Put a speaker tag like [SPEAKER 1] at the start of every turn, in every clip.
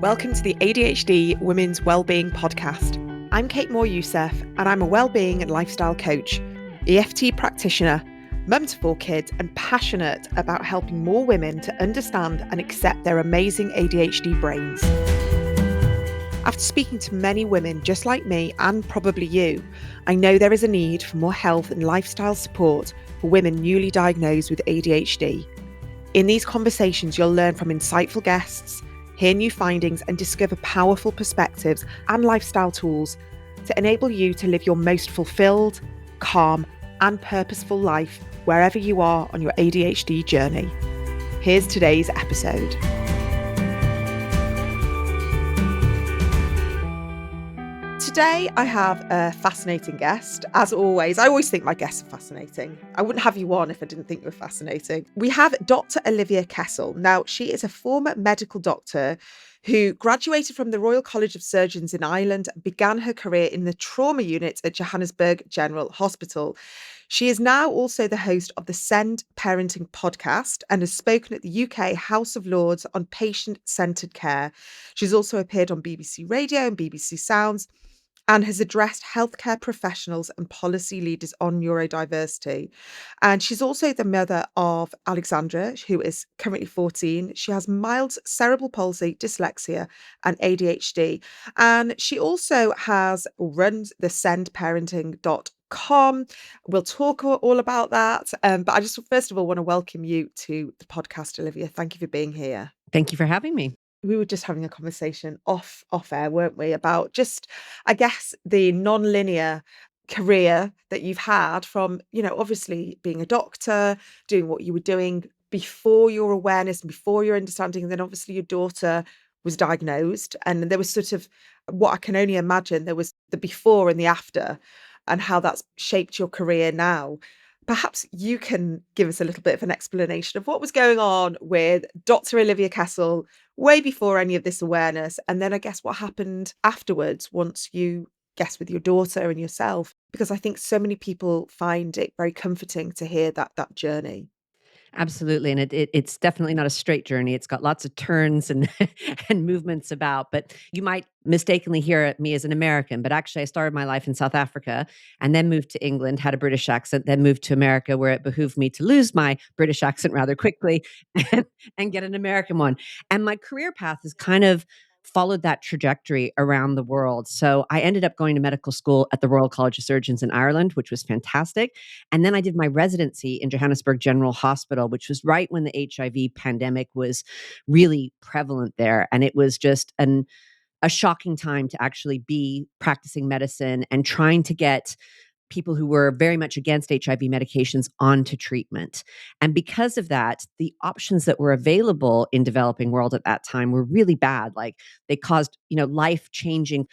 [SPEAKER 1] Welcome to the ADHD Women's Wellbeing podcast. I'm Kate Moore-Youssef and I'm a wellbeing and lifestyle coach, EFT practitioner, mum to 4 kids and passionate about helping more women to understand and accept their amazing ADHD brains. After speaking to many women just like me and probably you, I know there is a need for more health and lifestyle support for women newly diagnosed with ADHD. In these conversations, you'll learn from insightful guests, hear new findings and discover powerful perspectives and lifestyle tools to enable you to live your most fulfilled, calm and purposeful life wherever you are on your ADHD journey. Here's today's episode. Today I have a fascinating guest. As always, I always think my guests are fascinating. I wouldn't have you on if I didn't think you were fascinating. We have Dr Olivia Kessel. Now, she is a former medical doctor who graduated from the Royal College of Surgeons in Ireland and began her career in the trauma unit at Johannesburg General Hospital. She is now also the host of the Send Parenting podcast and has spoken at the UK House of Lords on patient-centred care. She's also appeared on BBC Radio and BBC Sounds and has addressed healthcare professionals and policy leaders on neurodiversity. And she's also the mother of Alexandra, who is currently 14. She has mild cerebral palsy, dyslexia, and ADHD. And she also runs the sendparenting.com. We'll talk all about that. But I just first of all want to welcome you to the podcast, Olivia. Thank you for being here.
[SPEAKER 2] Thank you for having me.
[SPEAKER 1] We were just having a conversation off air, weren't we, about just, I guess, the non-linear career that you've had from, obviously being a doctor, doing what you were doing before your awareness and before your understanding. And then obviously your daughter was diagnosed and there was sort of what I can only imagine, there was the before and the after and how that's shaped your career now. Perhaps you can give us a little bit of an explanation of what was going on with Dr. Olivia Kessel way before any of this awareness. And then I guess what happened afterwards once you guess with your daughter and yourself, because I think so many people find it very comforting to hear that journey.
[SPEAKER 2] Absolutely. And it's definitely not a straight journey. It's got lots of turns and and movements about, but you might mistakenly hear me as an American, but actually I started my life in South Africa and then moved to England, had a British accent, then moved to America where it behooved me to lose my British accent rather quickly and get an American one. And my career path is kind of followed that trajectory around the world. So I ended up going to medical school at the Royal College of Surgeons in Ireland, which was fantastic. And then I did my residency in Johannesburg General Hospital, which was right when the HIV pandemic was really prevalent there. And it was just a shocking time to actually be practicing medicine and trying to get people who were very much against HIV medications onto treatment. And because of that, the options that were available in developing world at that time were really bad. Like they caused, life-changing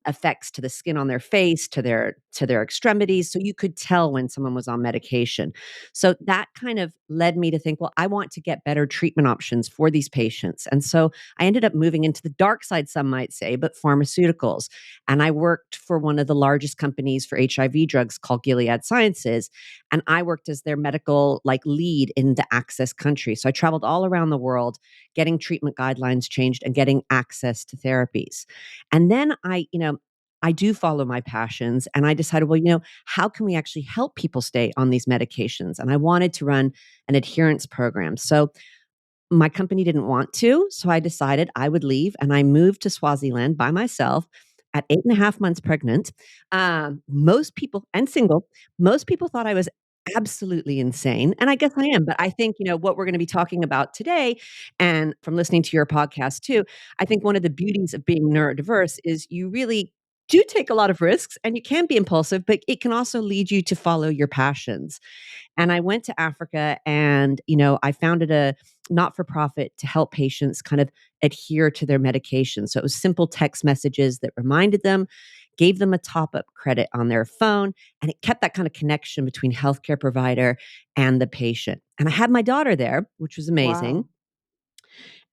[SPEAKER 2] effects to the skin on their face, to their extremities. So you could tell when someone was on medication. So that kind of led me to think, well, I want to get better treatment options for these patients. And so I ended up moving into the dark side, some might say, but pharmaceuticals. And I worked for one of the largest companies for HIV drugs called Gilead Sciences. And I worked as their medical lead in the access country. So I traveled all around the world, getting treatment guidelines changed and getting access to therapies. And then I do follow my passions and I decided, well, how can we actually help people stay on these medications? And I wanted to run an adherence program. So my company didn't want to, so I decided I would leave and I moved to Swaziland by myself at 8.5 months pregnant. Most people, and single, most people thought I was absolutely insane. And I guess I am. But I think, what we're going to be talking about today, and from listening to your podcast too, I think one of the beauties of being neurodiverse is you really do take a lot of risks and you can be impulsive, but it can also lead you to follow your passions. And I went to Africa and, I founded a not-for-profit to help patients kind of adhere to their medication. So it was simple text messages that reminded them, gave them a top-up credit on their phone, and it kept that kind of connection between healthcare provider and the patient. And I had my daughter there, which was amazing.
[SPEAKER 1] Wow.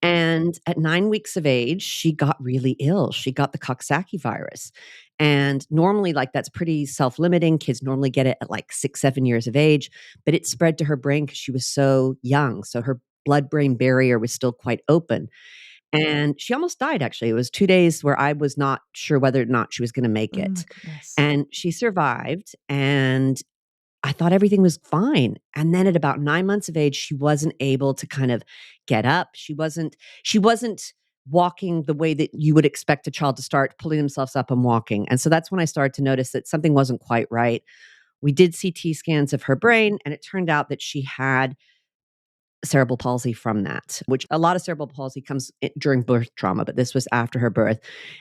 [SPEAKER 2] And at 9 weeks of age, she got really ill. She got the Coxsackie virus. And normally, that's pretty self-limiting. Kids normally get it at 6, 7 years of age, but it spread to her brain because she was so young. So her blood-brain barrier was still quite open. And she almost died, actually. It was 2 days where I was not sure whether or not she was gonna make
[SPEAKER 1] Oh my
[SPEAKER 2] it.
[SPEAKER 1] goodness.
[SPEAKER 2] And she survived, and I thought everything was fine. And then at about 9 months of age, she wasn't able to kind of get up. She wasn't walking the way that you would expect a child to start pulling themselves up and walking. And so that's when I started to notice that something wasn't quite right. We did CT scans of her brain, and it turned out that she had cerebral palsy from that, which a lot of cerebral palsy comes during birth trauma, but this was after her birth.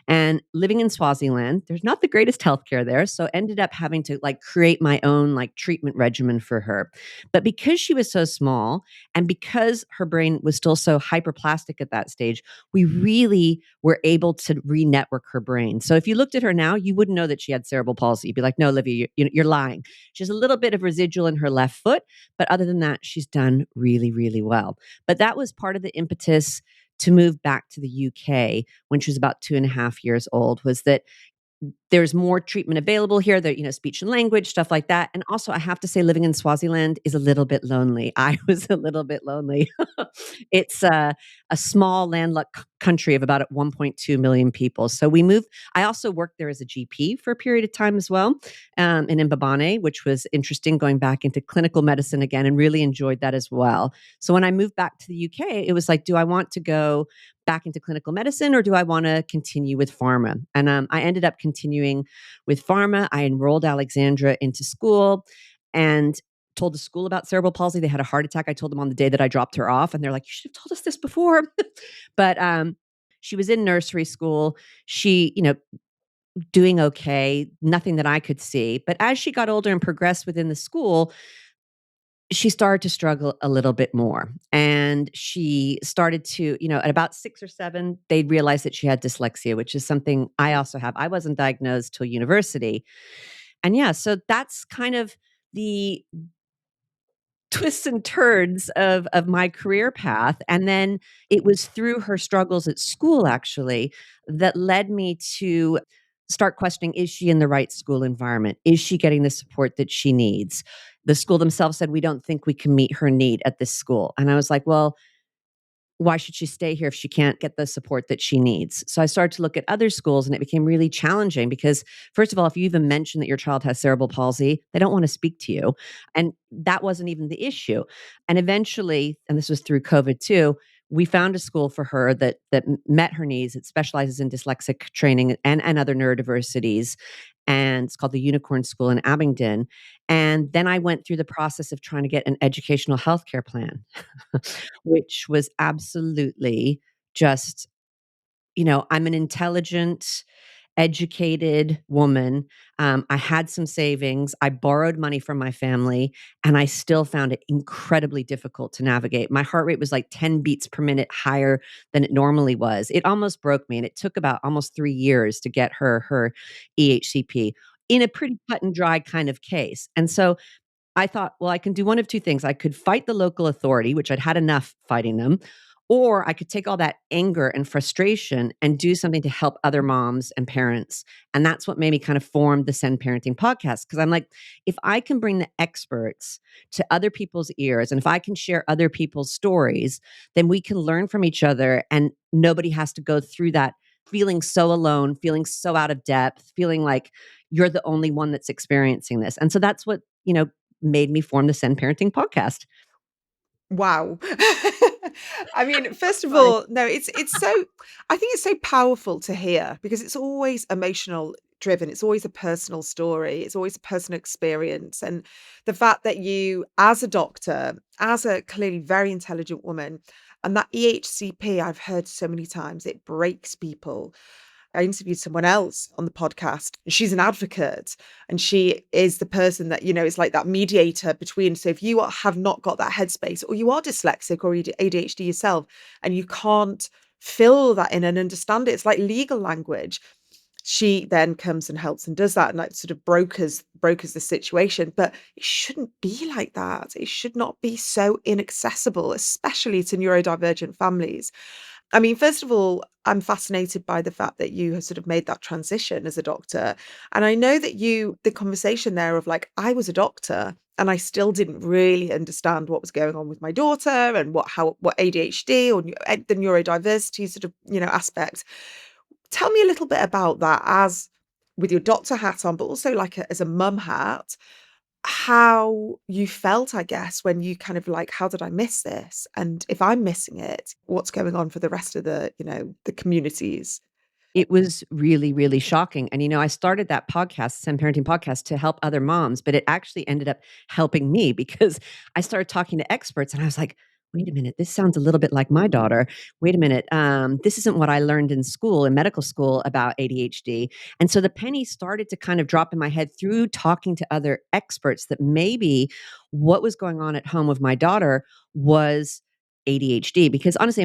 [SPEAKER 2] And living in Swaziland, there's not the greatest healthcare there. So ended up having to like create my own like treatment regimen for her. But because she was so small and because her brain was still so hyperplastic at that stage, we really were able to re-network her brain. So if you looked at her now, you wouldn't know that she had cerebral palsy. You'd be like, no, Olivia, you're lying. She has a little bit of residual in her left foot, but other than that, she's done really, really well. But that was part of the impetus to move back to the UK when she was about 2.5 years old, was that there's more treatment available here. There, speech and language, stuff like that. And also, I have to say, living in Swaziland is a little bit lonely. I was a little bit lonely. It's a small landlocked country of about 1.2 million people. So we moved. I also worked there as a GP for a period of time as well, in Mbabane, which was interesting, going back into clinical medicine again, and really enjoyed that as well. So when I moved back to the UK, it was like, do I want to go back into clinical medicine, or do I want to continue with pharma? And I ended up continuing with pharma. I enrolled Alexandra into school and told the school about cerebral palsy. They had a heart attack. I told them on the day that I dropped her off, and they're like, "You should have told us this before." But she was in nursery school. She, doing okay, nothing that I could see. But as she got older and progressed within the school, she started to struggle a little bit more. And she started to, at about 6 or 7, they realized that she had dyslexia, which is something I also have. I wasn't diagnosed till university. And yeah, so that's kind of the twists and turns of my career path. And then it was through her struggles at school, actually, that led me to start questioning, is she in the right school environment? Is she getting the support that she needs? The school themselves said, we don't think we can meet her need at this school. And I was like, well, why should she stay here if she can't get the support that she needs? So I started to look at other schools, and it became really challenging because, first of all, if you even mention that your child has cerebral palsy, they don't want to speak to you. And that wasn't even the issue. And eventually, and this was through COVID too, we found a school for her that met her needs. It specializes in dyslexic training and other neurodiversities. And it's called the Unicorn School in Abingdon. And then I went through the process of trying to get an educational healthcare plan, which was absolutely just, I'm an intelligent, educated woman. I had some savings. I borrowed money from my family, and I still found it incredibly difficult to navigate. My heart rate was like 10 beats per minute higher than it normally was. It almost broke me, and it took about almost 3 years to get her EHCP in a pretty cut and dry kind of case. And so I thought, well, I can do one of two things. I could fight the local authority, which I'd had enough fighting them, or I could take all that anger and frustration and do something to help other moms and parents. And that's what made me kind of form the Send Parenting podcast. Cause I'm like, if I can bring the experts to other people's ears, and if I can share other people's stories, then we can learn from each other, and nobody has to go through that feeling so alone, feeling so out of depth, feeling like you're the only one that's experiencing this. And so that's what, made me form the Send Parenting podcast.
[SPEAKER 1] Wow. I mean, first of
[SPEAKER 2] Sorry.
[SPEAKER 1] all, no, it's so I think it's so powerful to hear because it's always emotional driven. It's always a personal story. It's always a personal experience. And the fact that you, as a doctor, as a clearly very intelligent woman, and that EHCP I've heard so many times, it breaks people. I interviewed someone else on the podcast. She's an advocate, and she is the person that, is like that mediator between. So if you have not got that headspace, or you are dyslexic or ADHD yourself, and you can't fill that in and understand it, it's like legal language. She then comes and helps and does that, and like sort of brokers the situation. But it shouldn't be like that. It should not be so inaccessible, especially to neurodivergent families. I mean, first of all, I'm fascinated by the fact that you have sort of made that transition as a doctor. And I know that the conversation there of like, I was a doctor and I still didn't really understand what was going on with my daughter and what ADHD or the neurodiversity sort of, aspect. Tell me a little bit about that, as with your doctor hat on, but also like as a mum hat, how you felt, I guess, when you kind of like, how did I miss this? And if I'm missing it, what's going on for the rest of the communities?
[SPEAKER 2] It was really, really shocking. And, I started that podcast, Zen Parenting Podcast, to help other moms, but it actually ended up helping me because I started talking to experts and I was like, wait a minute, this sounds a little bit like my daughter. Wait a minute, this isn't what I learned in school, in medical school about ADHD. And so the penny started to kind of drop in my head through talking to other experts that maybe what was going on at home with my daughter was ADHD. Because honestly,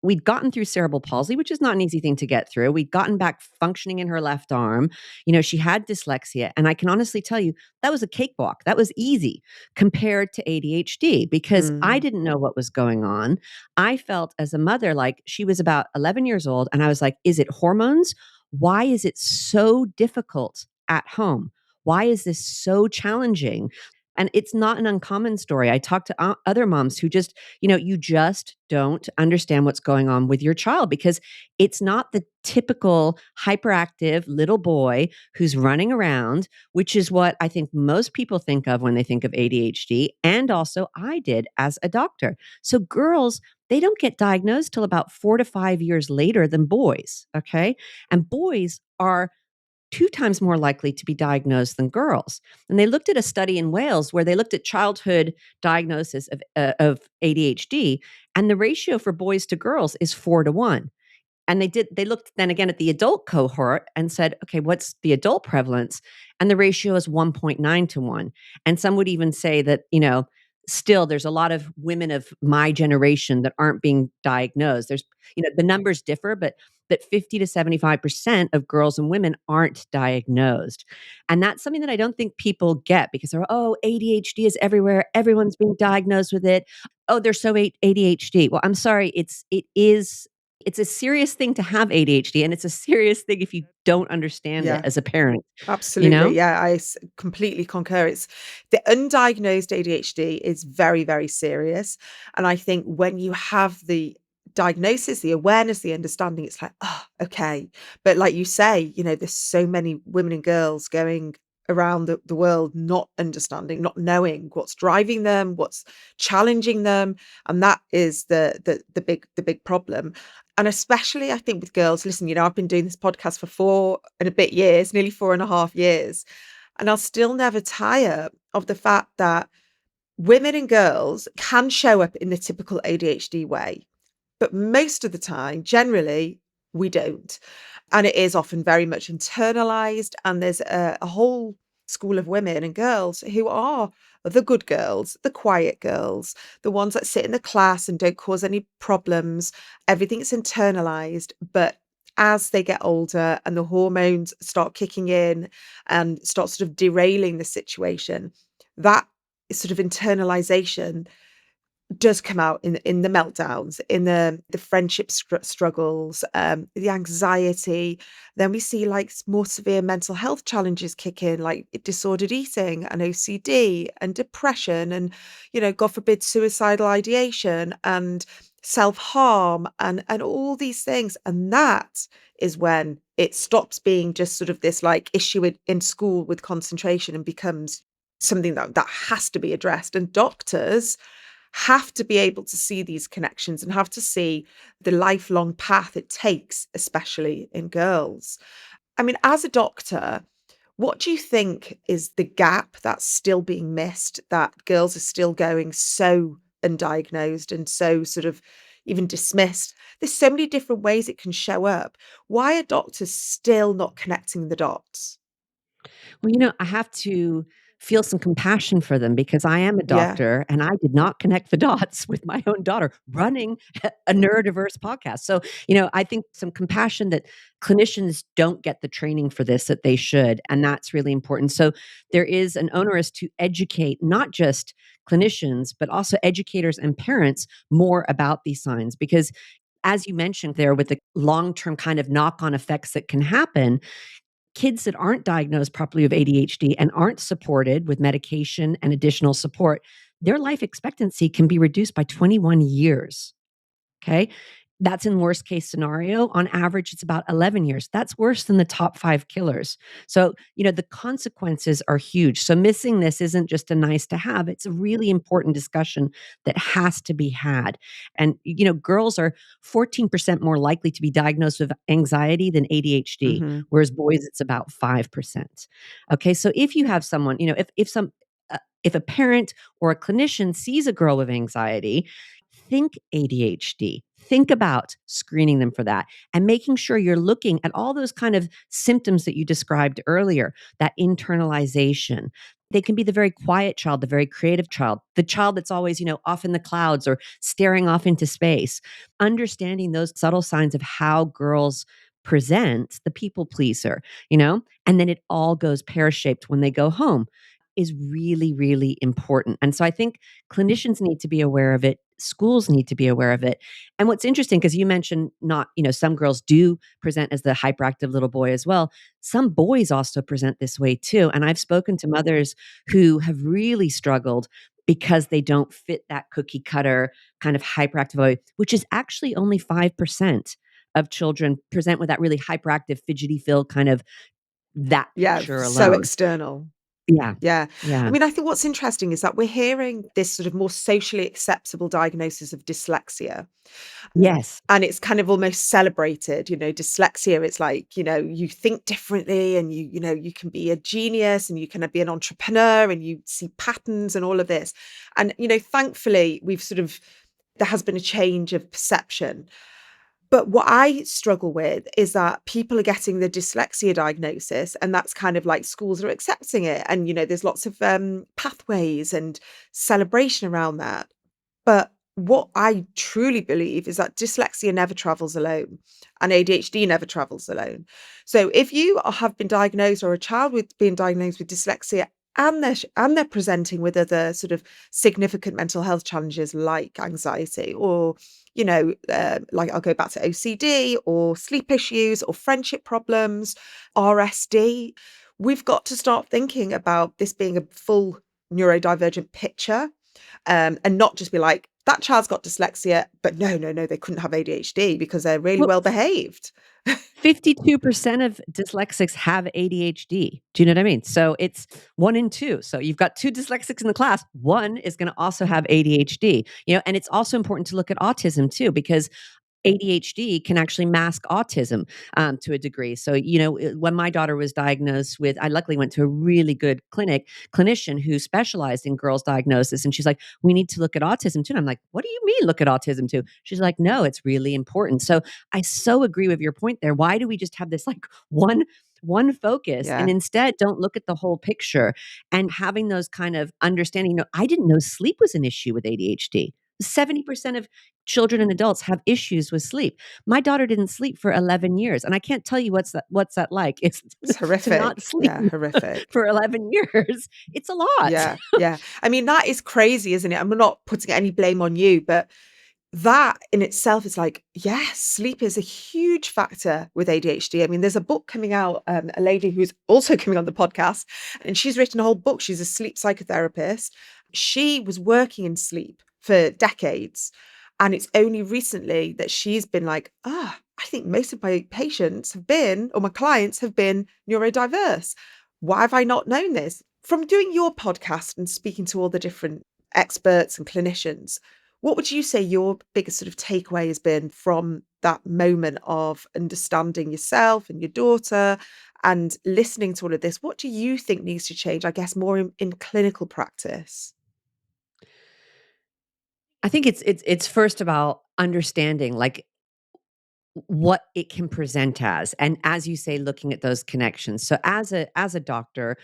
[SPEAKER 2] we'd gotten through cerebral palsy, which is not an easy thing to get through. We'd gotten back functioning in her left arm. She had dyslexia. And I can honestly tell you, that was a cakewalk. That was easy compared to ADHD because I
[SPEAKER 1] Mm.
[SPEAKER 2] didn't know what was going on. I felt as a mother like she was about 11 years old. And I was like, is it hormones? Why is it so difficult at home? Why is this so challenging? And it's not an uncommon story. I talked to other moms who just, you just don't understand what's going on with your child because it's not the typical hyperactive little boy who's running around, which is what I think most people think of when they think of ADHD. And also, I did as a doctor. So, girls, they don't get diagnosed till about 4 to 5 years later than boys. Okay. And boys are 2 times more likely to be diagnosed than girls. And they looked at a study in Wales where they looked at childhood diagnosis of ADHD, and the ratio for boys to girls is 4 to 1. And they looked then again at the adult cohort and said, okay, what's the adult prevalence? And the ratio is 1.9 to 1. And some would even say that, still there's a lot of women of my generation that aren't being diagnosed. There's, the numbers differ, but that 50 to 75% of girls and women aren't diagnosed. And that's something that I don't think people get because they're, oh, ADHD is everywhere. Everyone's being diagnosed with it. Oh, they're so ADHD. Well, I'm sorry. It's a serious thing to have ADHD, and it's a serious thing if you don't understand it
[SPEAKER 1] Yeah.
[SPEAKER 2] as a parent, you
[SPEAKER 1] Absolutely.
[SPEAKER 2] know?
[SPEAKER 1] Yeah, completely concur. It's the undiagnosed ADHD is very, very serious. And I think when you have the diagnosis, the awareness, the understanding, it's like, oh, okay. But like you say, there's so many women and girls going around the world not understanding, not knowing what's driving them, what's challenging them. And that is the big problem. And especially, I think with girls, listen, I've been doing this podcast for 4 and a bit years, nearly 4.5 years, and I'll still never tire of the fact that women and girls can show up in the typical ADHD way, but most of the time, generally, we don't. And it is often very much internalized. And there's a whole school of women and girls who are the good girls, the quiet girls, the ones that sit in the class and don't cause any problems. Everything's internalized. But as they get older and the hormones start kicking in and start sort of derailing the situation, that sort of internalization does come out in the meltdowns, in the friendship struggles, the anxiety. Then we see like more severe mental health challenges kick in, like disordered eating and OCD and depression and, God forbid, suicidal ideation and self-harm and all these things. And that is when it stops being just sort of this like issue in school with concentration and becomes something that has to be addressed. And doctors have to be able to see these connections and have to see the lifelong path it takes, especially in girls. I mean, as a doctor, what do you think is the gap that's still being missed, that girls are still going so undiagnosed and so sort of even dismissed? There's so many different ways it can show up. Why are doctors still not connecting the dots?
[SPEAKER 2] Well, I have to feel some compassion for them because I am a
[SPEAKER 1] Yeah.
[SPEAKER 2] doctor and I did not connect the dots with my own daughter running a neurodiverse podcast. So, I think some compassion that clinicians don't get the training for this that they should. And that's really important. So, there is an onus to educate not just clinicians, but also educators and parents more about these signs because as you mentioned there with the long-term kind of knock-on effects that can happen, kids that aren't diagnosed properly with ADHD and aren't supported with medication and additional support, their life expectancy can be reduced by 21 years. Okay. That's in worst case scenario. On average, it's about 11 years. That's worse than the top 5 killers. So, the consequences are huge. So missing this isn't just a nice to have. It's a really important discussion that has to be had. And, girls are 14% more likely to be diagnosed with anxiety than ADHD,
[SPEAKER 1] Hmm.
[SPEAKER 2] whereas boys, it's about 5%. Okay. So if you have someone, if a parent or a clinician sees a girl with anxiety, think ADHD. Think about screening them for that and making sure you're looking at all those kind of symptoms that you described earlier, that internalization. They can be the very quiet child, the very creative child, the child that's always, off in the clouds or staring off into space. Understanding those subtle signs of how girls present, the people pleaser, and then it all goes pear-shaped when they go home is really, really important. And so I think clinicians need to be aware of it. Schools need to be aware of it. And what's interesting, because you mentioned not, some girls do present as the hyperactive little boy as well. Some boys also present this way too. And I've spoken to mothers who have really struggled because they don't fit that cookie cutter kind of hyperactive boy, which is actually only 5% of children present with that really hyperactive, fidgety Phil kind of that
[SPEAKER 1] Yeah,
[SPEAKER 2] picture
[SPEAKER 1] so
[SPEAKER 2] alone.
[SPEAKER 1] external.
[SPEAKER 2] Yeah.
[SPEAKER 1] Yeah. I
[SPEAKER 2] Yeah.
[SPEAKER 1] mean, I think what's interesting is that we're hearing this sort of more socially acceptable diagnosis of dyslexia.
[SPEAKER 2] Yes.
[SPEAKER 1] And it's kind of almost celebrated, dyslexia. It's like, you think differently and you can be a genius and you can be an entrepreneur and you see patterns and all of this. And, thankfully, there has been a change of perception. But what I struggle with is that people are getting the dyslexia diagnosis, and that's kind of like schools are accepting it. And, there's lots of pathways and celebration around that. But what I truly believe is that dyslexia never travels alone and ADHD never travels alone. So if you have been diagnosed or a child with being diagnosed with dyslexia and they're presenting with other sort of significant mental health challenges like anxiety or like I'll go back to OCD or sleep issues or friendship problems, RSD, we've got to start thinking about this being a full neurodivergent picture, and not just be like, that child's got dyslexia, but no, no, no, they couldn't have ADHD because they're really
[SPEAKER 2] Well,
[SPEAKER 1] well behaved.
[SPEAKER 2] 52% of dyslexics have ADHD. Do you know what I mean? So it's 1 in 2. So you've got 2 dyslexics in the class. One is going to also have ADHD. And it's also important to look at autism too, because ADHD can actually mask autism to a degree. So, when my daughter was diagnosed with, I luckily went to a really good clinician who specialized in girls' diagnosis. And she's like, we need to look at autism too. And I'm like, what do you mean look at autism too? She's like, no, it's really important. So I so agree with your point there. Why do we just have this like one focus and
[SPEAKER 1] Yeah,
[SPEAKER 2] instead don't look at the whole picture and having those kind of understanding? I didn't know sleep was an issue with ADHD. 70% of children and adults have issues with sleep. My daughter didn't sleep for 11 years, and I can't tell you what's that like. It's
[SPEAKER 1] it's
[SPEAKER 2] to not
[SPEAKER 1] horrific.
[SPEAKER 2] sleep
[SPEAKER 1] Yeah, horrific.
[SPEAKER 2] for 11 years. It's a lot.
[SPEAKER 1] Yeah, yeah. I mean, that is crazy, isn't it? I'm not putting any blame on you, but that in itself is like, yes, sleep is a huge factor with ADHD. I mean, there's a book coming out, a lady who's also coming on the podcast, and she's written a whole book. She's a sleep psychotherapist. She was working in sleep for decades. And it's only recently that she's been like, I think most of my patients have been, or my clients have been neurodiverse. Why have I not known this? From doing your podcast and speaking to all the different experts and clinicians, what would you say your biggest sort of takeaway has been from that moment of understanding yourself and your daughter and listening to all of this? What do you think needs to change, I guess, more in clinical practice?
[SPEAKER 2] I think it's first about understanding like what it can present as, and as you say, looking at those connections. So as a doctor,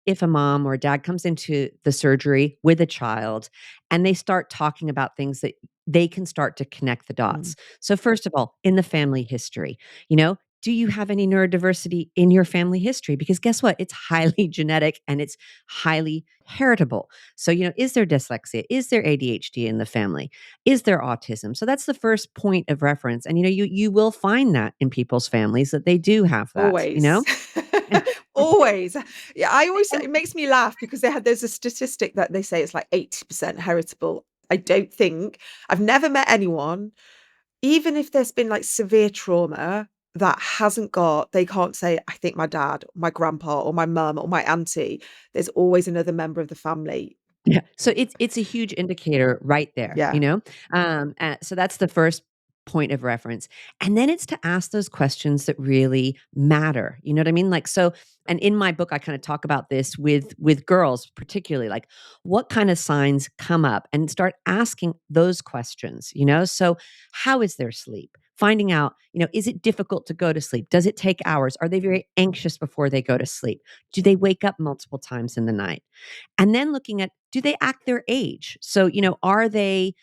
[SPEAKER 2] if a mom or a dad comes into the surgery with a child and they start talking about things that they can start to connect the
[SPEAKER 1] Mm.
[SPEAKER 2] dots. So, first of all, in the family history, do you have any neurodiversity in your family history? Because guess what? It's highly genetic and it's highly heritable. So, is there dyslexia? Is there ADHD in the family? Is there autism? So that's the first point of reference. And you will find that in people's families that they do have that,
[SPEAKER 1] Always. Always. Yeah, I always it makes me laugh because there's a statistic that they say it's like 80% heritable. I don't think I've never met anyone, even if there's been like severe trauma, that hasn't got, they can't say, I think my dad, my grandpa, or my mum, or my auntie. There's always another member of the family.
[SPEAKER 2] Yeah. So it's a huge indicator right there,
[SPEAKER 1] Yeah.
[SPEAKER 2] So that's the first point of reference. And then it's to ask those questions that really matter. You know what I mean? Like, so, and in my book I kind of talk about this with girls particularly, like what kind of signs come up, and start asking those questions, So how is their sleep? Finding out, is it difficult to go to sleep? Does it take hours? Are they very anxious before they go to sleep? Do they wake up multiple times in the night? And then looking at, do they act their age? So, are they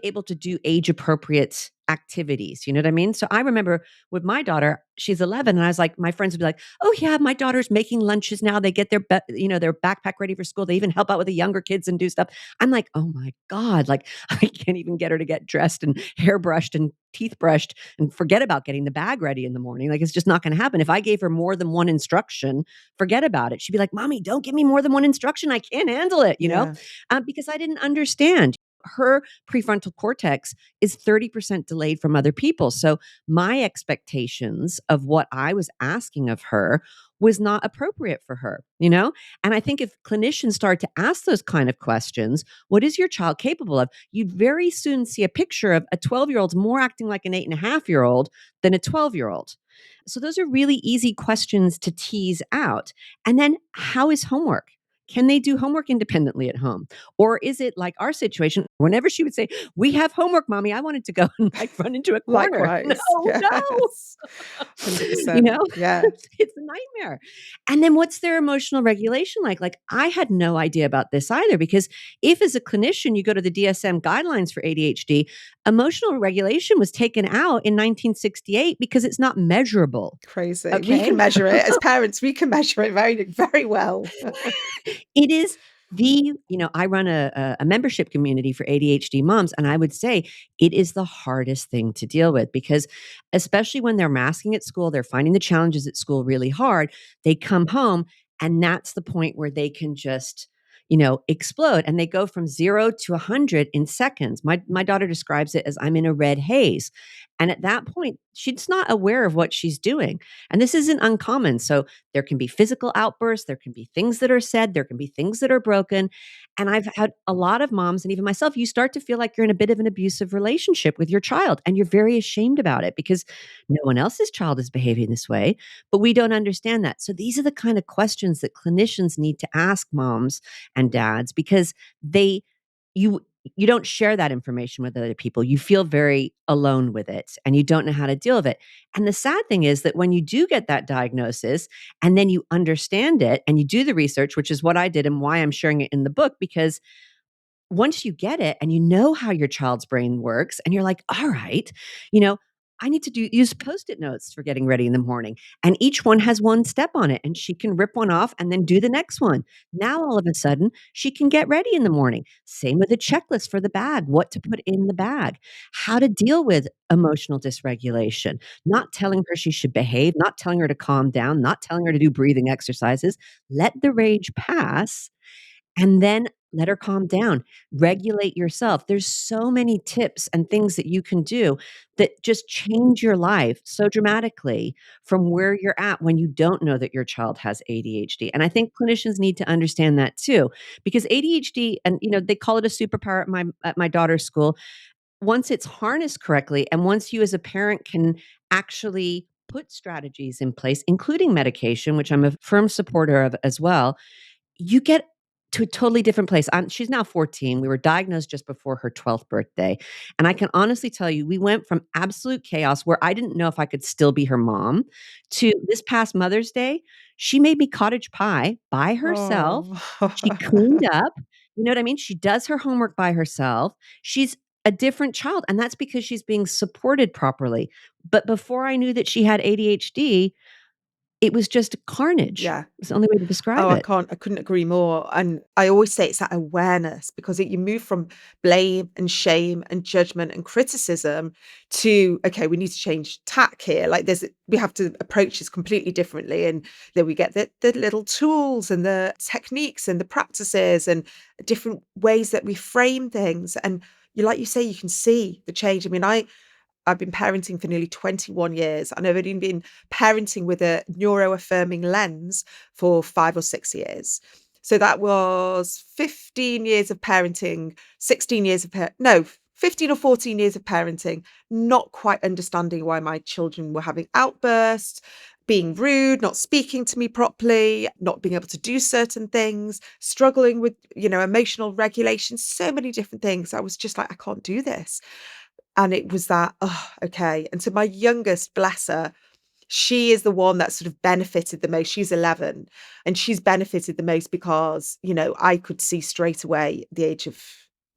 [SPEAKER 2] able to do age appropriate activities? You know what I mean? So I remember with my daughter, she's 11, and I was like, my friends would be like, "Oh yeah, my daughter's making lunches now. They get their backpack ready for school. They even help out with the younger kids and do stuff." I'm like, "Oh my God, like I can't even get her to get dressed and hairbrushed and teeth brushed and forget about getting the bag ready in the morning. Like it's just not going to happen. If I gave her more than one instruction, forget about it. She'd be like, "Mommy, don't give me more than one instruction. I can't handle it,"
[SPEAKER 1] Yeah.
[SPEAKER 2] because I didn't understand. Her prefrontal cortex is 30% delayed from other people. So my expectations of what I was asking of her was not appropriate for her. And I think if clinicians start to ask those kind of questions, what is your child capable of? You'd very soon see a picture of a 12-year-old more acting like an 8.5-year-old than a 12-year-old. So those are really easy questions to tease out. And then how is homework? Can they do homework independently at home? Or is it like our situation? Whenever she would say, "We have homework, Mommy," I wanted to go and like run into a corner. No,
[SPEAKER 1] Likewise.
[SPEAKER 2] no.
[SPEAKER 1] Yes.
[SPEAKER 2] You
[SPEAKER 1] 100%.
[SPEAKER 2] know,
[SPEAKER 1] Yeah.
[SPEAKER 2] it's a nightmare. And then what's their emotional regulation like? Like, I had no idea about this either, because if as a clinician you go to the DSM guidelines for ADHD, emotional regulation was taken out in 1968 because it's not measurable.
[SPEAKER 1] Crazy. We
[SPEAKER 2] Okay.
[SPEAKER 1] can measure it as parents. We can measure it very, very well.
[SPEAKER 2] It is I run a membership community for ADHD moms, and I would say it is the hardest thing to deal with, because especially when they're masking at school, they're finding the challenges at school really hard. They come home, and that's the point where they can just, explode, and they go from 0 to 100 in seconds. My daughter describes it as, "I'm in a red haze." And at that point, she's not aware of what she's doing. And this isn't uncommon. So there can be physical outbursts, there can be things that are said, there can be things that are broken. And I've had a lot of moms, and even myself, you start to feel like you're in a bit of an abusive relationship with your child, and you're very ashamed about it because no one else's child is behaving this way, but we don't understand that. So these are the kind of questions that clinicians need to ask moms and dads, because they you you don't share that information with other people. You feel very alone with it, and you don't know how to deal with it. And the sad thing is that when you do get that diagnosis and then you understand it and you do the research, which is what I did and why I'm sharing it in the book, because once you get it and you know how your child's brain works, and you're like, all right, you know, I need to use post-it notes for getting ready in the morning. And each one has one step on it, and she can rip one off and then do the next one. Now, all of a sudden, she can get ready in the morning. Same with a checklist for the bag, what to put in the bag, how to deal with emotional dysregulation, not telling her she should behave, not telling her to calm down, not telling her to do breathing exercises. Let the rage pass, and then let her calm down. Regulate yourself. There's so many tips and things that you can do that just change your life so dramatically from where you're at when you don't know that your child has ADHD. And I think clinicians need to understand that too, because ADHD, and they call it a superpower at my daughter's school. Once it's harnessed correctly, and once you as a parent can actually put strategies in place, including medication, which I'm a firm supporter of as well, you get to a totally different place. She's now 14. We were diagnosed just before her 12th birthday. And I can honestly tell you, we went from absolute chaos where I didn't know if I could still be her mom to this past Mother's Day. She made me cottage pie by herself.
[SPEAKER 1] Oh.
[SPEAKER 2] She cleaned up. You know what I mean? She does her homework by herself. She's a different child. And that's because she's being supported properly. But before I knew that she had ADHD, it was just carnage.
[SPEAKER 1] Yeah.
[SPEAKER 2] It's the only way to
[SPEAKER 1] Oh,
[SPEAKER 2] describe it.
[SPEAKER 1] I couldn't agree more. And I always say it's that awareness, because you move from blame and shame and judgment and criticism to, okay, we need to change tack here. Like we have to approach this completely differently. And then we get the little tools and the techniques and the practices and different ways that we frame things. And like you say, you can see the change. I mean, I've been parenting for nearly 21 years, and I've only been parenting with a neuroaffirming lens for 5 or 6 years. So that was 15 years of parenting, 16 years of no, 15 or 14 years of parenting, not quite understanding why my children were having outbursts, being rude, not speaking to me properly, not being able to do certain things, struggling with, emotional regulation, so many different things. I was just like, I can't do this. And it was that, oh, okay. And so my youngest, bless her, she is the one that sort of benefited the most. She's 11, and she's benefited the most because, I could see straight away at the age of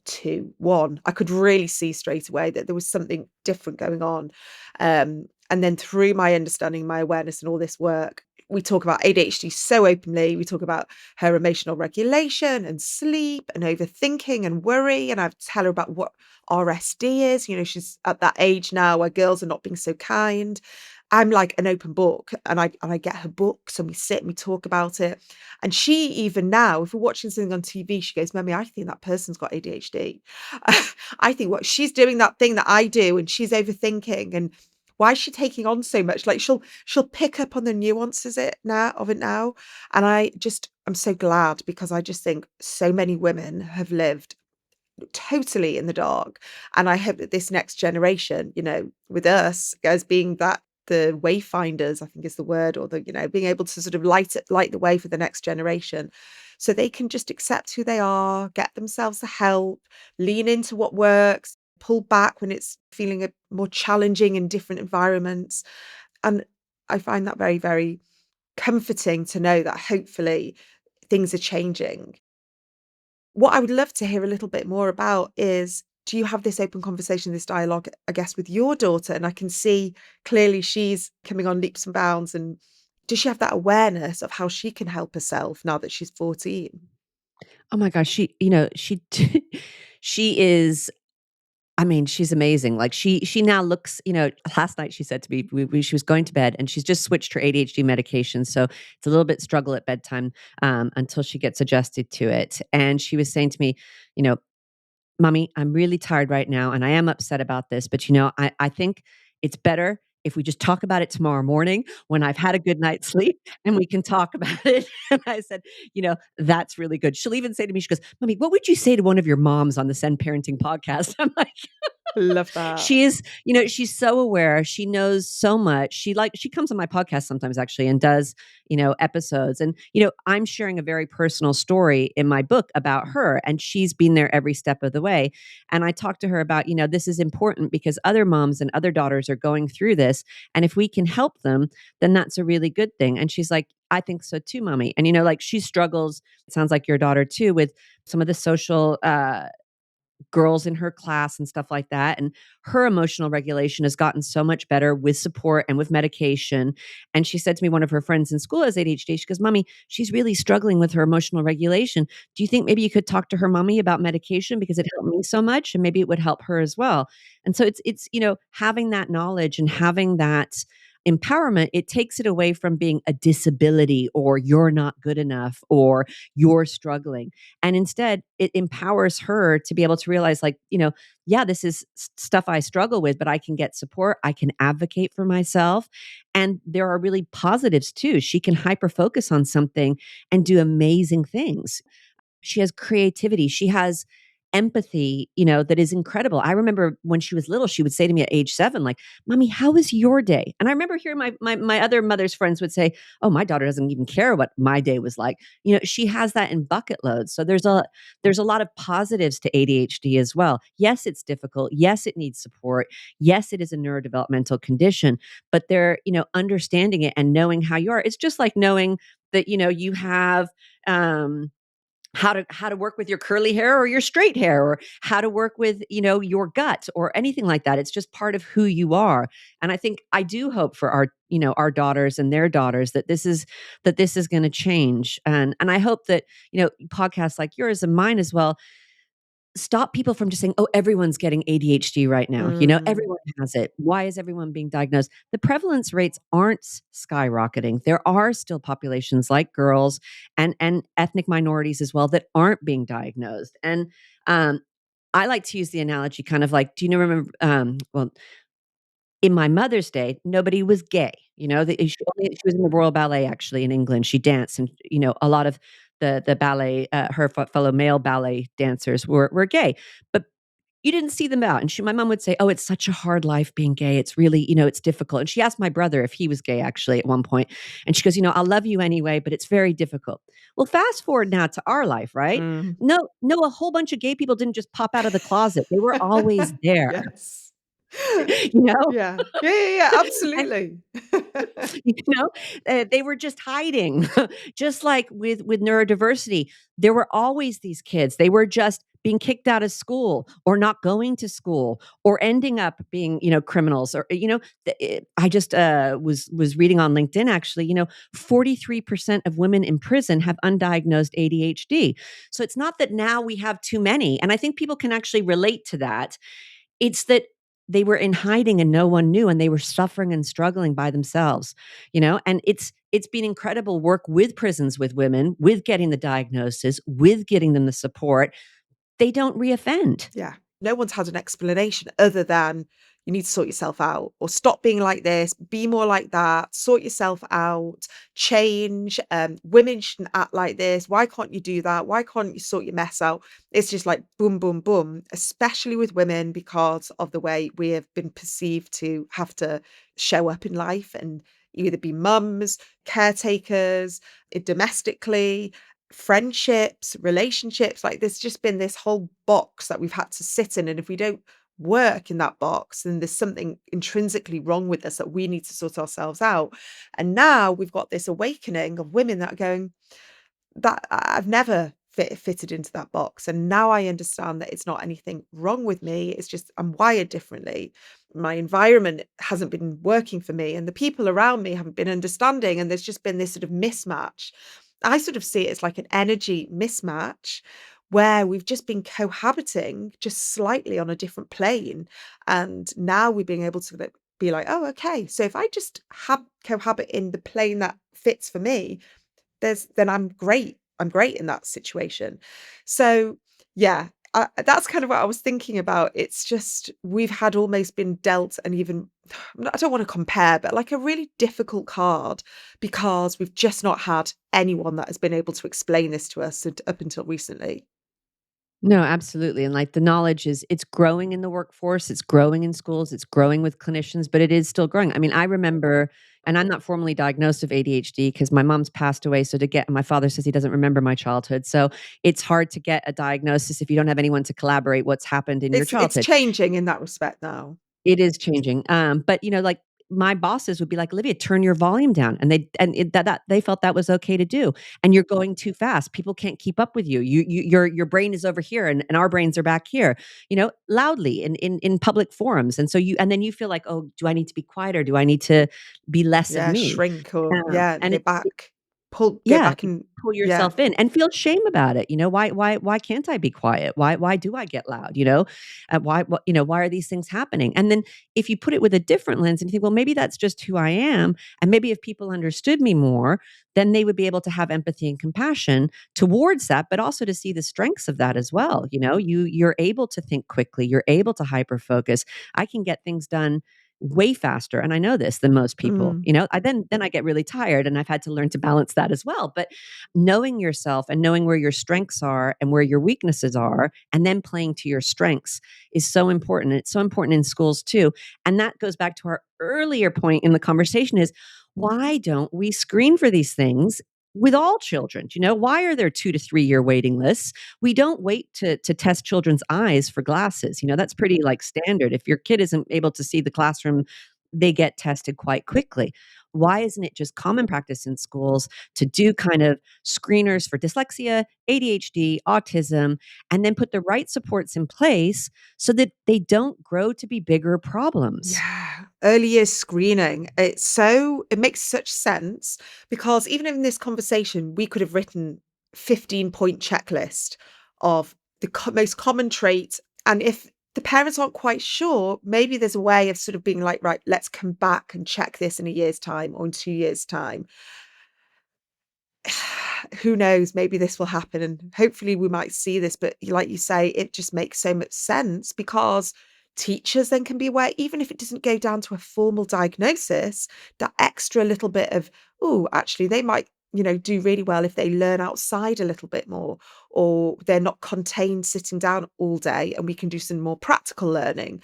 [SPEAKER 1] 2, 1, I could really see straight away that there was something different going on. And then through my understanding, my awareness and all this work, we talk about ADHD so openly. We talk about her emotional regulation and sleep and overthinking and worry. And I tell her about what RSD is. She's at that age now where girls are not being so kind. I'm like an open book, and I get her books and we sit and we talk about it. And she, even now, if we're watching something on TV, she goes, "Mummy, I think that person's got ADHD. I think what she's doing, that thing that I do, and she's overthinking, and why is she taking on so much?" Like she'll pick up on the nuances of it now. And I'm so glad, because I just think so many women have lived totally in the dark. And I hope that this next generation, with us as being the wayfinders, I think is the word, or being able to sort of light the way for the next generation, so they can just accept who they are, get themselves the help, lean into what works, pull back when it's feeling more challenging in different environments. And I find that very, very comforting to know that hopefully things are changing. What I would love to hear a little bit more about is, do you have this open conversation, this dialogue, I guess, with your daughter? And I can see clearly she's coming on leaps and bounds. And does she have that awareness of how she can help herself now that she's 14?
[SPEAKER 2] Oh my gosh, she she is, I mean, she's amazing. Like she now looks, last night she said to me, she was going to bed and she's just switched her ADHD medication. So it's a little bit struggle at bedtime until she gets adjusted to it. And she was saying to me, you know, "Mommy, I'm really tired right now and I am upset about this, but I think it's better if we just talk about it tomorrow morning when I've had a good night's sleep and we can talk about it." And I said, "That's really good." She'll even say to me, she goes, "Mommy, what would you say to one of your moms on the Send Parenting podcast?" I'm like,
[SPEAKER 1] Love that.
[SPEAKER 2] she is, she's so aware. She knows so much. She comes on my podcast sometimes actually and does, episodes. And, I'm sharing a very personal story in my book about her, and she's been there every step of the way. And I talked to her about, this is important because other moms and other daughters are going through this. And if we can help them, then that's a really good thing. And she's like, "I think so too, Mommy." And, like she struggles, it sounds like your daughter too, with some of the social, girls in her class and stuff like that. And her emotional regulation has gotten so much better with support and with medication. And she said to me, one of her friends in school has ADHD. She goes, "Mommy, she's really struggling with her emotional regulation. Do you think maybe you could talk to her mommy about medication because it helped me so much and maybe it would help her as well?" And so it's having that knowledge and having that empowerment, it takes it away from being a disability or you're not good enough or you're struggling. And instead, it empowers her to be able to realize, like, yeah, this is stuff I struggle with, but I can get support. I can advocate for myself. And there are really positives too. She can hyper focus on something and do amazing things. She has creativity. She has empathy, that is incredible. I remember when she was little, she would say to me at age 7, like, "Mommy, how was your day?" And I remember hearing my other mother's friends would say, "Oh, my daughter doesn't even care what my day was like." She has that in bucket loads. So there's a lot of positives to ADHD as well. Yes, it's difficult. Yes, it needs support. Yes, it is a neurodevelopmental condition, but understanding it and knowing how you are, it's just like knowing that, you have, how to work with your curly hair or your straight hair, or how to work with, your gut or anything like that. It's just part of who you are. And I do hope for our daughters and their daughters that this is going to change. And I hope that, podcasts like yours and mine as well stop people from just saying, "Oh, everyone's getting ADHD right now.
[SPEAKER 1] Mm,
[SPEAKER 2] Everyone has it. Why is everyone being diagnosed?" The prevalence rates aren't skyrocketing. There are still populations like girls and ethnic minorities as well that aren't being diagnosed. And um, I like to use the analogy, kind of like, do you know remember? Well, in my mother's day, nobody was gay. She was in the Royal Ballet, actually, in England. She danced, and a lot of the ballet, her fellow male ballet dancers were gay, but you didn't see them out. And my mom would say, "Oh, it's such a hard life being gay. It's really, it's difficult." And she asked my brother if he was gay, actually, at one point, and she goes, "I'll love you anyway, but it's very difficult." Well, fast forward now to our life, right?
[SPEAKER 1] mm.
[SPEAKER 2] No, no, a whole bunch of gay people didn't just pop out of the closet. They were always there.
[SPEAKER 1] Yes.
[SPEAKER 2] you know
[SPEAKER 1] Yeah. Yeah, yeah, yeah,
[SPEAKER 2] and
[SPEAKER 1] absolutely.
[SPEAKER 2] you know they were just hiding. Just like with neurodiversity, there were always these kids. They were just being kicked out of school, or not going to school, or ending up being, criminals, or, I just was reading on LinkedIn, actually, 43% of women in prison have undiagnosed ADHD. So it's not that now we have too many, and I think people can actually relate to that. It's that they were in hiding and no one knew, and they were suffering and struggling by themselves, and it's been incredible work with prisons, with women, with getting the diagnosis, with getting them the support. They don't reoffend.
[SPEAKER 1] Yeah. No one's had an explanation other than you need to sort yourself out, or stop being like this, be more like that, sort yourself out, change. Women shouldn't act like this. Why can't you do that? Why can't you sort your mess out? It's just like boom, boom, boom, especially with women because of the way we have been perceived to have to show up in life and either be mums, caretakers, domestically, friendships, relationships. Like there's just been this whole box that we've had to sit in. And if we don't work in that box, then there's something intrinsically wrong with us that we need to sort ourselves out. And now we've got this awakening of women that are going, that I've never fitted into that box. And now I understand that it's not anything wrong with me. It's just I'm wired differently. My environment hasn't been working for me, and the people around me haven't been understanding. And there's just been this sort of mismatch. I sort of see it as like an energy mismatch where we've just been cohabiting just slightly on a different plane. And now we're being able to be like, oh, okay. So if I just cohabit in the plane that fits for me, then I'm great. I'm great in that situation. So yeah, that's kind of what I was thinking about. It's just we've had almost been dealt an even I don't want to compare, but like a really difficult card because we've just not had anyone that has been able to explain this to us up until recently.
[SPEAKER 2] No, absolutely. And like the knowledge it's growing in the workforce, it's growing in schools, it's growing with clinicians, but it is still growing. I mean, I remember, and I'm not formally diagnosed of ADHD because my mom's passed away. So my father says he doesn't remember my childhood. So it's hard to get a diagnosis if you don't have anyone to collaborate what's happened in your
[SPEAKER 1] It's
[SPEAKER 2] childhood.
[SPEAKER 1] changing in that respect now.
[SPEAKER 2] It is changing. But like my bosses would be like, "Olivia, turn your volume down," and that they felt that was okay to do. And you're going too fast. People can't keep up with you. Your brain is over here, and our brains are back here. Loudly in public forums, and then you feel like, "Oh, do I need to be quieter? Do I need to be less of
[SPEAKER 1] Yeah,
[SPEAKER 2] me?"
[SPEAKER 1] shrink or yeah,
[SPEAKER 2] And
[SPEAKER 1] go back. Go
[SPEAKER 2] yeah,
[SPEAKER 1] back and
[SPEAKER 2] pull
[SPEAKER 1] yeah.
[SPEAKER 2] yourself in and feel shame about it. Why can't I be quiet? Why do I get loud? Why are these things happening? And then if you put it with a different lens and you think, well, maybe that's just who I am, and maybe if people understood me more, then they would be able to have empathy and compassion towards that, but also to see the strengths of that as well. You're able to think quickly, you're able to hyper focus. I can get things done way faster, and I know this, than most people.
[SPEAKER 1] Mm,
[SPEAKER 2] I get really tired, and I've had to learn to balance that as well. But knowing yourself and knowing where your strengths are and where your weaknesses are, and then playing to your strengths, is so important. It's so important in schools too. And that goes back to our earlier point in the conversation: is why don't we screen for these things with all children? Why are there 2 to 3 year waiting lists? We don't wait to test children's eyes for glasses. That's pretty like standard. If your kid isn't able to see the classroom, they get tested quite quickly. Why isn't it just common practice in schools to do kind of screeners for dyslexia, ADHD, autism, and then put the right supports in place so that they don't grow to be bigger problems?
[SPEAKER 1] Yeah, early years screening. It makes such sense because even in this conversation, we could have written 15-point checklist of the most common traits. And if the parents aren't quite sure, maybe there's a way of sort of being like, right, let's come back and check this in a year's time or in 2 years' time. Who knows? Maybe this will happen and hopefully we might see this. But like you say, it just makes so much sense because teachers then can be aware, even if it doesn't go down to a formal diagnosis, that extra little bit of, oh, actually, they might, do really well if they learn outside a little bit more, or they're not contained sitting down all day and we can do some more practical learning.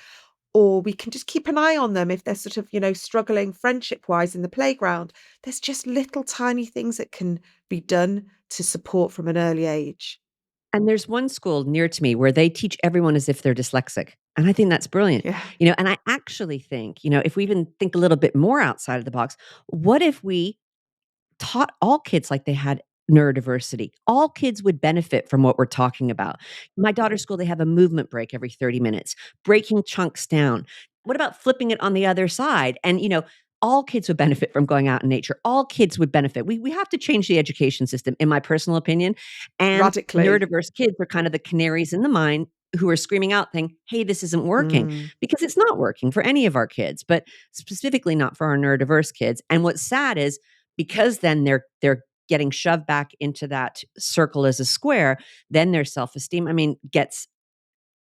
[SPEAKER 1] Or we can just keep an eye on them if they're sort of, struggling friendship wise in the playground. There's just little tiny things that can be done to support from an early age.
[SPEAKER 2] And there's one school near to me where they teach everyone as if they're dyslexic. And I think that's brilliant.
[SPEAKER 1] Yeah.
[SPEAKER 2] And I actually think, if we even think a little bit more outside of the box, what if we taught all kids like they had neurodiversity? All kids would benefit from what we're talking about. My daughter's school, they have a movement break every 30 minutes, breaking chunks down. What about flipping it on the other side? And, all kids would benefit from going out in nature. All kids would benefit. We have to change the education system, in my personal opinion. And
[SPEAKER 1] Radically.
[SPEAKER 2] neurodiverse kids are kind of the canaries in the mine who are screaming out saying, hey, this isn't working,
[SPEAKER 1] Mm,
[SPEAKER 2] because it's not working for any of our kids, but specifically not for our neurodiverse kids. And what's sad is because then they're getting shoved back into that circle as a square, then their self-esteem, gets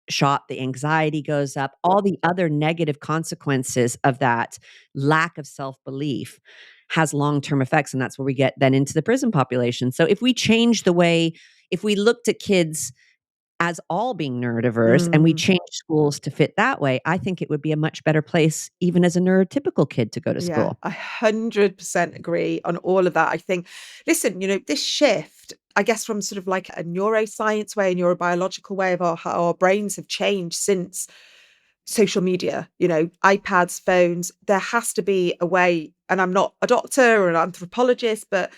[SPEAKER 2] shot, the anxiety goes up, all the other negative consequences of that lack of self-belief has long-term effects. And that's where we get then into the prison population. So if we change the way, if we looked at kids as all being neurodiverse and we
[SPEAKER 1] mm.
[SPEAKER 2] change schools to fit that way, I think it would be a much better place, even as a neurotypical kid, to go to
[SPEAKER 1] Yeah,
[SPEAKER 2] school.
[SPEAKER 1] 100% agree on all of that. I think, listen, this shift, I guess, from sort of like a neuroscience way, a neurobiological way of how our brains have changed since social media, iPads, phones, there has to be a way, and I'm not a doctor or an anthropologist, but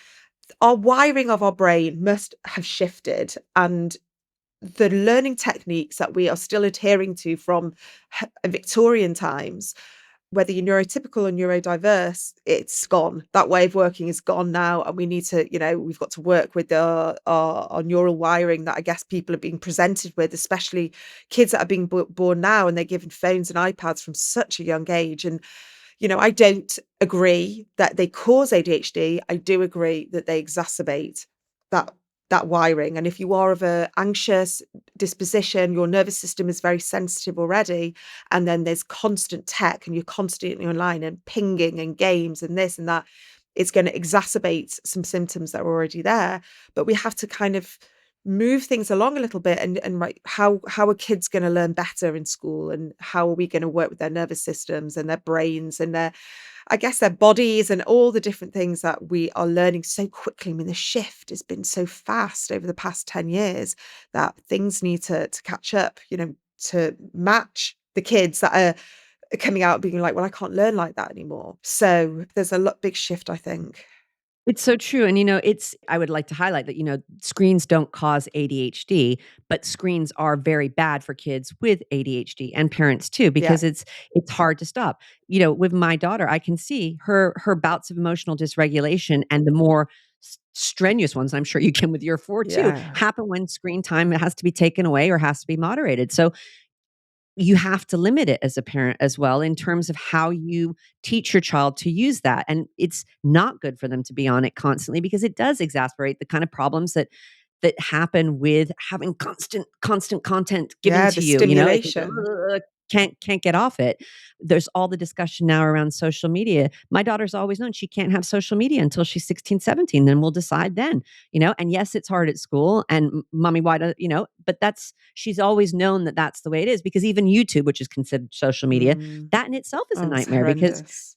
[SPEAKER 1] our wiring of our brain must have shifted. And the learning techniques that we are still adhering to from Victorian times, whether you're neurotypical or neurodiverse, it's gone. That way of working is gone now. And we need to, we've got to work with our neural wiring that I guess people are being presented with, especially kids that are being born now and they're given phones and iPads from such a young age. And, I don't agree that they cause ADHD. I do agree that they exacerbate that that wiring. And if you are of a anxious disposition, your nervous system is very sensitive already, and then there's constant tech and you're constantly online and pinging and games and this and that, it's going to exacerbate some symptoms that are already there. But we have to kind of move things along a little bit and right, how are kids going to learn better in school, and how are we going to work with their nervous systems and their brains and their, I guess, their bodies and all the different things that we are learning so quickly. I mean, the shift has been so fast over the past 10 years that things need to catch up, to match the kids that are coming out being like, well, I can't learn like that anymore. So there's a big shift, I think.
[SPEAKER 2] It's so true. And, I would like to highlight that, screens don't cause ADHD, but screens are very bad for kids with ADHD and parents too,
[SPEAKER 1] Yeah.
[SPEAKER 2] because it's hard to stop. With my daughter, I can see her bouts of emotional dysregulation, and the more strenuous ones, I'm sure you can with your four too,
[SPEAKER 1] Yeah.
[SPEAKER 2] happen when screen time has to be taken away or has to be moderated. So you have to limit it as a parent as well, in terms of how you teach your child to use that. And it's not good for them to be on it constantly, because it does exasperate the kind of problems that happen with having constant content given
[SPEAKER 1] Yeah.
[SPEAKER 2] to
[SPEAKER 1] The
[SPEAKER 2] you. It's like,
[SPEAKER 1] stimulation.
[SPEAKER 2] "Ugh, can't get off it." There's all the discussion now around social media. My daughter's always known she can't have social media until she's 16, 17. Then we'll decide then. And yes, it's hard at school, and mommy, why do but she's always known that that's the way it is, because even YouTube, which is considered social media,
[SPEAKER 1] Mm.
[SPEAKER 2] that in itself is a
[SPEAKER 1] Oh, it's
[SPEAKER 2] nightmare, because
[SPEAKER 1] horrendous.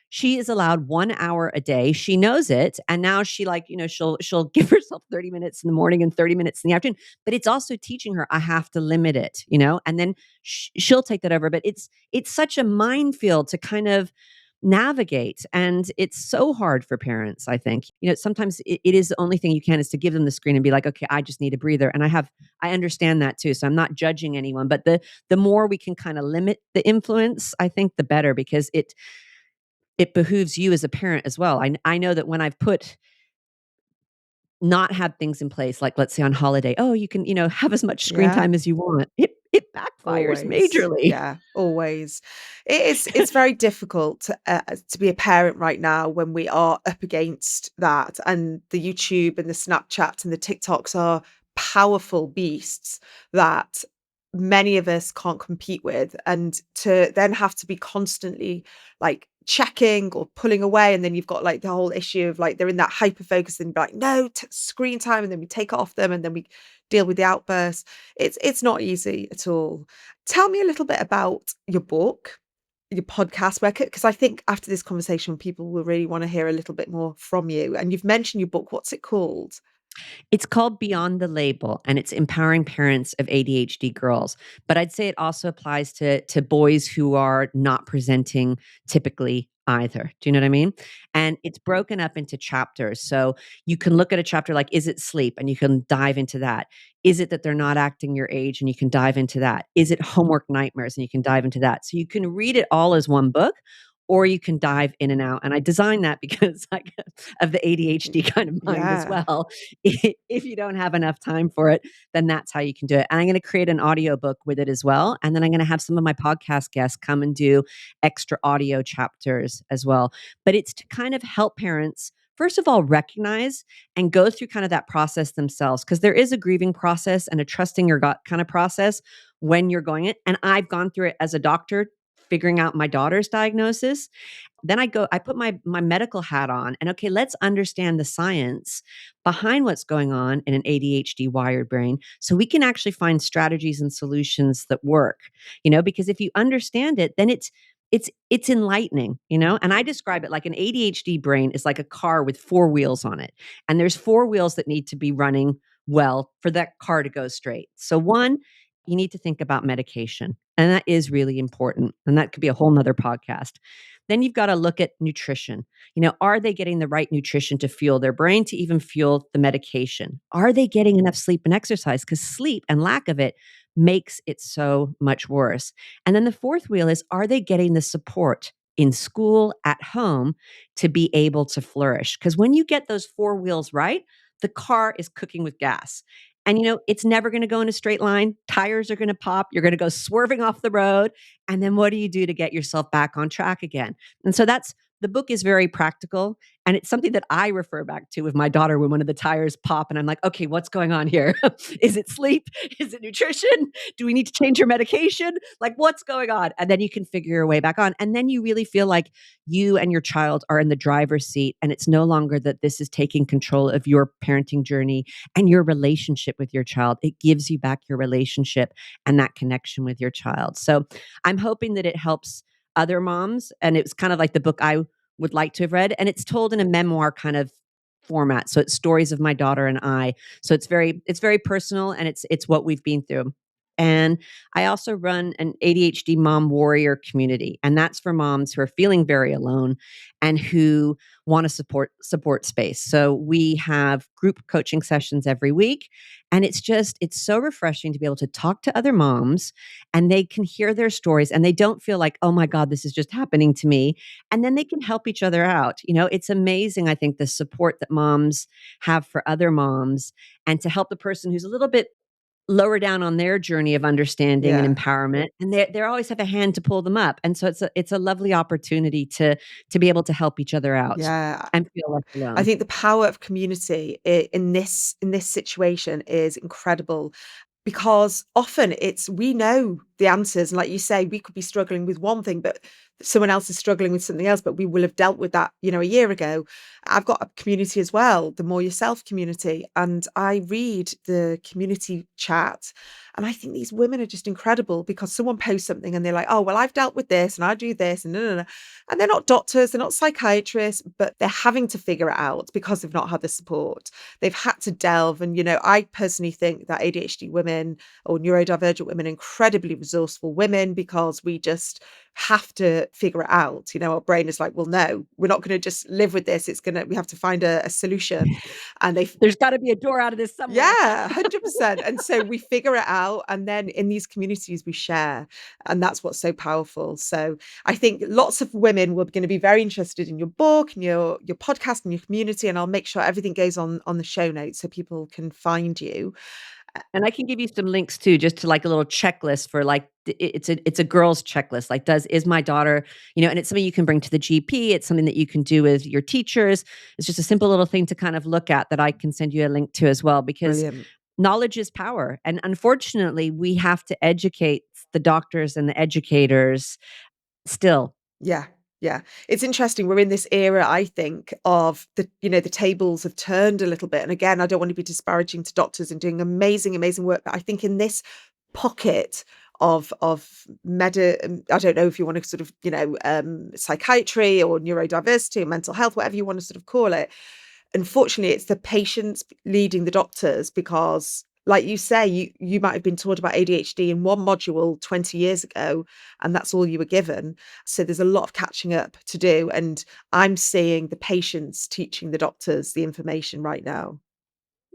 [SPEAKER 2] she is allowed 1 hour a day. She knows it. And now she, like, she'll give herself 30 minutes in the morning and 30 minutes in the afternoon. But it's also teaching her, I have to limit it, and then she'll take that over. But it's such a minefield to kind of navigate. And it's so hard for parents, I think. Sometimes it is the only thing you can is to give them the screen and be like, okay, I just need a breather. And I understand that too. So I'm not judging anyone, but the more we can kind of limit the influence, I think the better, because it behooves you as a parent as well. I know that when I've not had things in place, like let's say on holiday, oh, you can, have as much screen
[SPEAKER 1] Yeah.
[SPEAKER 2] time as you want. It backfires
[SPEAKER 1] Always.
[SPEAKER 2] majorly.
[SPEAKER 1] Yeah, always. It's very difficult to be a parent right now when we are up against that, and the YouTube and the Snapchats and the TikToks are powerful beasts that many of us can't compete with, and to then have to be constantly like checking or pulling away, and then you've got like the whole issue of like they're in that hyper focus and like no screen time, and then we take it off them and then we deal with the outbursts. It's not easy at all. Tell me a little bit about your book, your podcast, where because I think after this conversation, people will really want to hear a little bit more from you. And you've mentioned your book. What's it called?
[SPEAKER 2] It's called Beyond the Label, and it's empowering parents of ADHD girls. But I'd say it also applies to boys who are not presenting typically either. Do you know what I mean? And it's broken up into chapters. So you can look at a chapter like, is it sleep? And you can dive into that. Is it that they're not acting your age? And you can dive into that. Is it homework nightmares? And you can dive into that. So you can read it all as one book, or you can dive in and out. And I designed that because like of the ADHD kind of mind as
[SPEAKER 1] Yeah.
[SPEAKER 2] well. If you don't have enough time for it, then that's how you can do it. And I'm going to create an audiobook with it as well. And then I'm going to have some of my podcast guests come and do extra audio chapters as well. But it's to kind of help parents, first of all, recognize and go through kind of that process themselves, because there is a grieving process and a trusting your gut kind of process when you're going it. And I've gone through it as a doctor, figuring out my daughter's diagnosis. Then I put my medical hat on, and okay, let's understand the science behind what's going on in an ADHD wired brain, so we can actually find strategies and solutions that work. Because if you understand it, then it's enlightening. And I describe it like an ADHD brain is like a car with four wheels on it, and there's four wheels that need to be running well for that car to go straight. So one, you need to think about medication. And that is really important. And that could be a whole nother podcast. Then you've got to look at nutrition. Are they getting the right nutrition to fuel their brain, to even fuel the medication? Are they getting enough sleep and exercise? Because sleep and lack of it makes it so much worse. And then the fourth wheel is, are they getting the support in school, at home, to be able to flourish? Because when you get those four wheels right, the car is cooking with gas. And it's never going to go in a straight line. Tires are going to pop. You're going to go swerving off the road. And then what do you do to get yourself back on track again? And so the book is very practical. And it's something that I refer back to with my daughter when one of the tires pop. And I'm like, okay, what's going on here? Is it sleep? Is it nutrition? Do we need to change your medication? Like, what's going on? And then you can figure your way back on. And then you really feel like you and your child are in the driver's seat. And it's no longer that this is taking control of your parenting journey and your relationship with your child. It gives you back your relationship and that connection with your child. So I'm hoping that it helps other moms. And it's kind of like the book I would like to have read. And it's told in a memoir kind of format. So it's stories of my daughter and I. So it's very personal, and it's what we've been through. And I also run an ADHD mom warrior community, and that's for moms who are feeling very alone and who want a support space. So we have group coaching sessions every week, and it's so refreshing to be able to talk to other moms, and they can hear their stories and they don't feel like, oh my God, this is just happening to me. And then they can help each other out. It's amazing, I think, the support that moms have for other moms, and to help the person who's a little bit lower down on their journey of understanding and
[SPEAKER 1] Yeah.
[SPEAKER 2] empowerment, and they always have a hand to pull them up. And so it's a lovely opportunity to be able to help each other out
[SPEAKER 1] Yeah.
[SPEAKER 2] and feel less
[SPEAKER 1] I
[SPEAKER 2] alone.
[SPEAKER 1] think the power of community in this situation is incredible, because often it's we know the answers, and like you say, we could be struggling with one thing, but someone else is struggling with something else, but we will have dealt with that a year ago. I've got a community as well, the More Yourself community, and I read the community chat, and I think these women are just incredible, because someone posts something and they're like, oh well, I've dealt with this and I do this, and no, no, no. And they're not doctors, they're not psychiatrists, but they're having to figure it out because they've not had the support. They've had to delve. And, I personally think that ADHD women or neurodivergent women are incredibly resourceful women because we just have to figure it out. Our brain is like, well, no, we're not going to just live with this. We have to find a solution. And
[SPEAKER 2] There's got to be a door out of this somewhere.
[SPEAKER 1] yeah, 100%. And so we figure it out. And then in these communities, we share. And that's what's so powerful. So I think lots of women were going to be very interested in your book and your podcast and your community. And I'll make sure everything goes on the show notes so people can find you.
[SPEAKER 2] And I can give you some links too, just to like a little checklist for like it's a girl's checklist. Like, is my daughter, and it's something you can bring to the GP. It's something that you can do with your teachers. It's just a simple little thing to kind of look at that I can send you a link to as well, because
[SPEAKER 1] Brilliant.
[SPEAKER 2] knowledge is power. And unfortunately, we have to educate the doctors and the educators still.
[SPEAKER 1] Yeah. Yeah. It's interesting. We're in this era, I think, of the tables have turned a little bit. And again, I don't want to be disparaging to doctors and doing amazing, amazing work. But I think in this pocket of I don't know if you want to sort of, psychiatry or neurodiversity or mental health, whatever you want to sort of call it. Unfortunately, it's the patients leading the doctors because, like you say, you might have been taught about ADHD in one module 20 years ago, and that's all you were given. So there's a lot of catching up to do. And I'm seeing the patients teaching the doctors the information right now.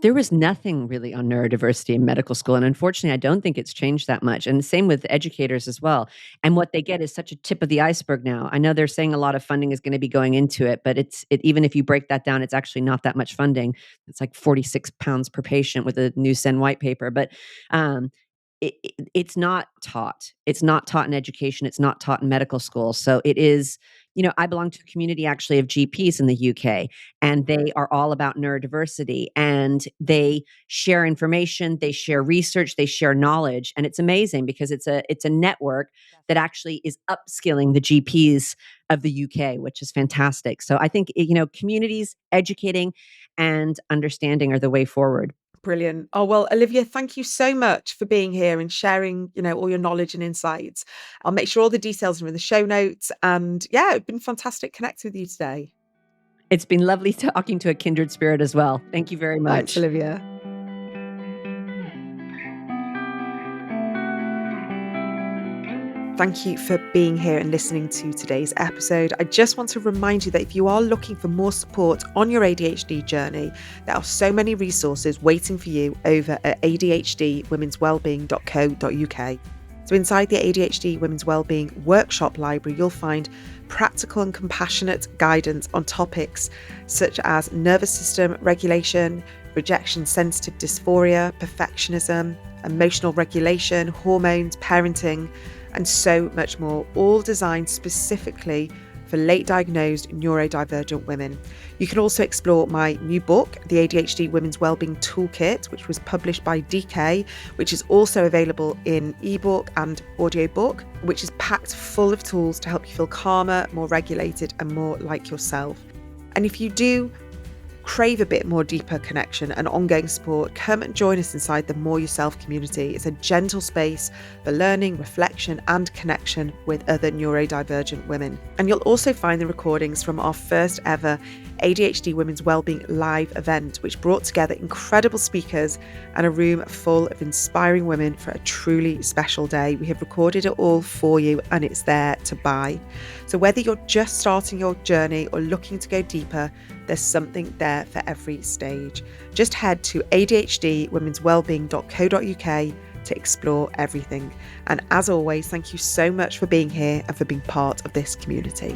[SPEAKER 2] There was nothing really on neurodiversity in medical school. And unfortunately, I don't think it's changed that much. And the same with educators as well. And what they get is such a tip of the iceberg now. I know they're saying a lot of funding is going to be going into it, but even if you break that down, it's actually not that much funding. It's like 46 pounds per patient with a new SEN white paper. But it's not taught. It's not taught in education. It's not taught in medical school. So it is, I belong to a community actually of GPs in the UK, and they are all about neurodiversity, and they share information, they share research, they share knowledge. And it's amazing because it's a network that actually is upskilling the GPs of the UK, which is fantastic. So I think, communities educating and understanding are the way forward.
[SPEAKER 1] Brilliant. Oh, well, Olivia, thank you so much for being here and sharing, all your knowledge and insights. I'll make sure all the details are in the show notes. And yeah, it's been fantastic connecting with you today.
[SPEAKER 2] It's been lovely talking to a kindred spirit as well. Thank you very much.
[SPEAKER 1] Thanks, Olivia. Thank you for being here and listening to today's episode. I just want to remind you that if you are looking for more support on your ADHD journey, there are so many resources waiting for you over at adhdwomenswellbeing.co.uk. So inside the ADHD Women's Wellbeing Workshop Library, you'll find practical and compassionate guidance on topics such as nervous system regulation, rejection sensitive dysphoria, perfectionism, emotional regulation, hormones, parenting, and so much more, all designed specifically for late diagnosed neurodivergent women. You can also explore my new book, the ADHD Women's Wellbeing Toolkit, which was published by DK, which is also available in ebook and audiobook, which is packed full of tools to help you feel calmer, more regulated, and more like yourself. And if you do crave a bit more deeper connection and ongoing support, come and join us inside the More Yourself community. It's a gentle space for learning, reflection, and connection with other neurodivergent women. And you'll also find the recordings from our first ever ADHD Women's Wellbeing live event, which brought together incredible speakers and a room full of inspiring women for a truly special day. We have recorded it all for you and it's there to buy. So whether you're just starting your journey or looking to go deeper, there's something there for every stage. Just head to adhdwomenswellbeing.co.uk to explore everything. And as always, thank you so much for being here and for being part of this community.